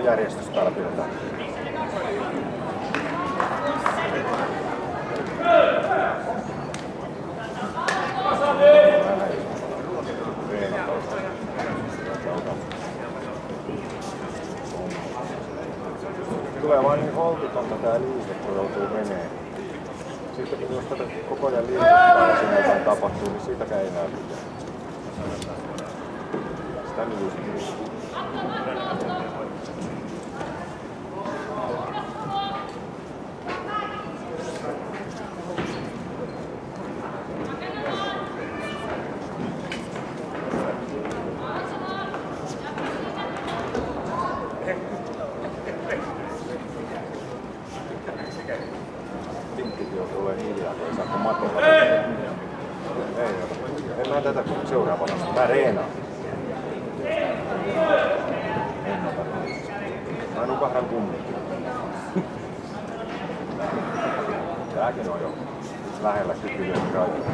järjestys täällä pidetään. Tulee vaan niin holtitonta tää liike, kun joutuu menee. Sitten kun jos tätä koko ajan liiketään ja siinä jotain tapahtuu, niin siitäkään ei näy mitään. Sitä liiketään. Tinkkitio tulee hiljaa, kun ei saa kun matolla. Ei, en mä tätä kun seuraavana. Mä reenaan. Mä nukahdan kumminkin. Tääkin on jo lähellä kykyjen rajoja.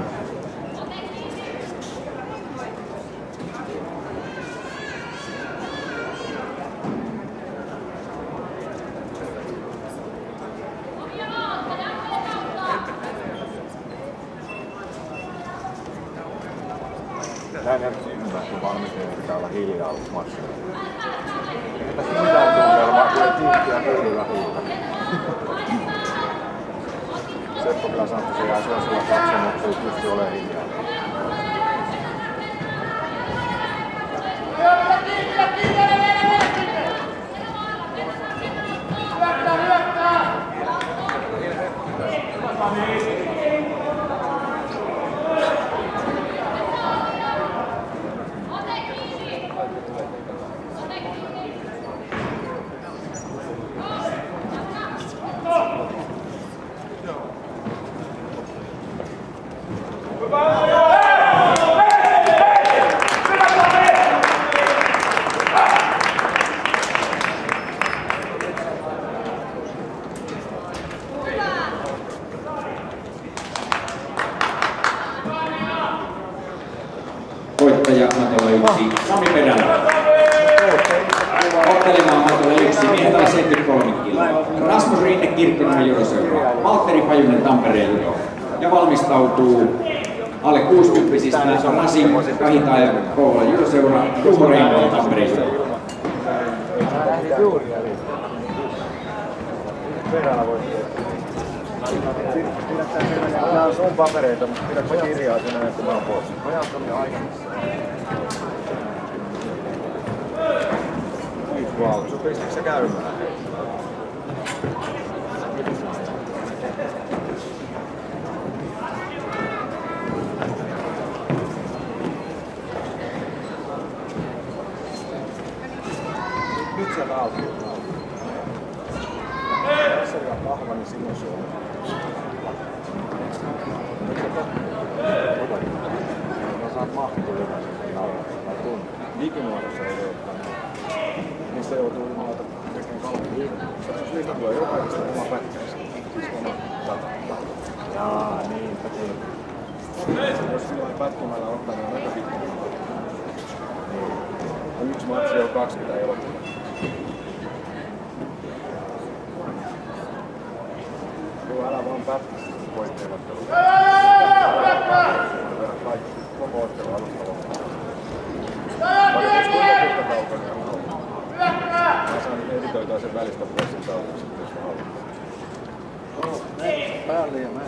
Näin ymmärrä, valmistajien pitää olla hiljaa massilla. Eikä tässä mitään tunnelmaa, kun ei tiikkiä kyllä hiiltä. Seppo kyllä sanoo, että se jää sellaisella katsomaan, että ei pysty olemaan hiljaa. Voittaja matolla 1, Sami Perälä. Ottelemaan matolla 1, miehet alle 73 kiloa. Rasmus Rinne Kirkkonen judoseura. Valtteri Pajunen Tampereen judo. Ja valmistautuu alle 60-sistä Rasim Kahita ja Kouvola judoseura. Tuomo Reinola Tampereen judo. Perälä voitti. Nämä on sun papereita, mutta pidätkö kirjaa sen ennen kuin mä oon pois? Vajaatko minä aikaisemmin? Vau, sun pistikö sä käymään? Nyt sieltä alkuun. Tässä on vahva, niin silloin se on. Mä saan mahtua jokaisen alla. Digimuodossa ei ole ottanut. Niistä joutuu ilmoilta tekemään kauan liikuntaa. Niistä tulee jokaisesta oma pätkänsä. Siis oma data. Jaa, niinpä kyllä. Jos silloin pätkimällä ottaa, niin on aika pitkä. Niin. Yksi matsi on 20 elokuvaa. Älä vaan pätkästä voitteelottelu. Kaikki koko ottelu alusta loppuun. Valitus kuinka pitkä tauko, niin on ollut. Mä saan editoitua sen välistä pressin taukoa sitten, jos mä haluan. Päälle ja mä en.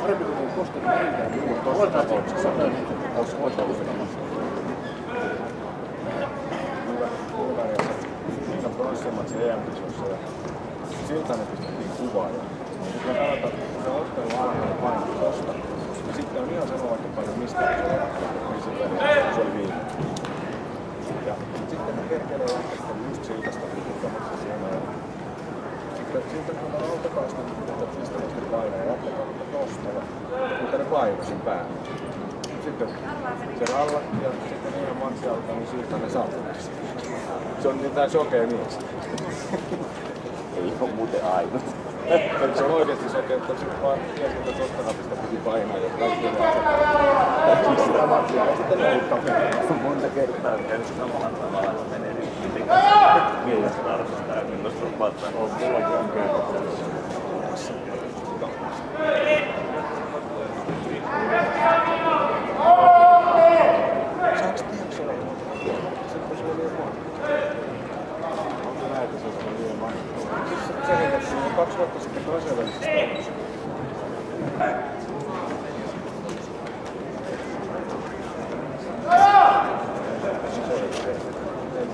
Parempi kun ei kosketa mihinkään muuta. Tuossa tapauksessa olisi ollut sellaista. Bulgariassa. Siinä pronssimatsi EM-kisossa ja siltä ne pistettiin kuvaa. Sitten me katsotaan, kun se ottelu alkaa painaa tosta. Ja sitten on ihan sama vaikka paljon mistä se oli viime. Ja sitten me kerkelee jatkettiin just siltasta puhuttamassa siinä. Ja sitten siltä kun on autokaista, niin pistävästi painaa ja jatkettiin tosta. Mutta ne painoi sen päälle. Sitten se rallatti ja sitten ihan matsi alkaa, niin siltä ne saavutti. Se on mitään sokea mies. Ei oo muuten ainut. Se on oikeesti sokea, että sit vaan ties, että tosta napista piti painaa ja kaikki ne asetaan. dramatia ja sitten loukka menee. Monta kertaa käynyt samalla tavalla, että menee nyt mitenkään. Millä starttaa ja milloin stoppaattaa. Mullakin on käynyt. Saaks tiiäks olla? Sitten se oli jo vaan. Onko näitä se on vielä vanha? Se on 2 vuotta sitten kansainvälisessä toimissa.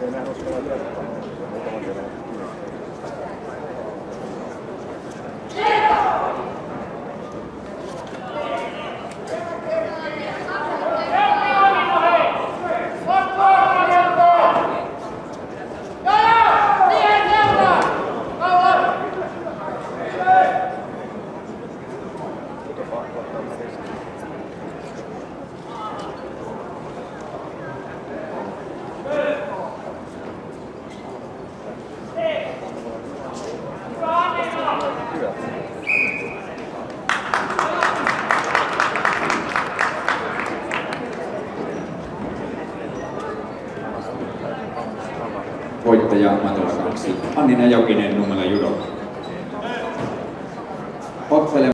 Ei nähdä uskalla jatkaa. Muutaman kerran. Voittaja Matola 2, Annina Jokinen, Numela Judo.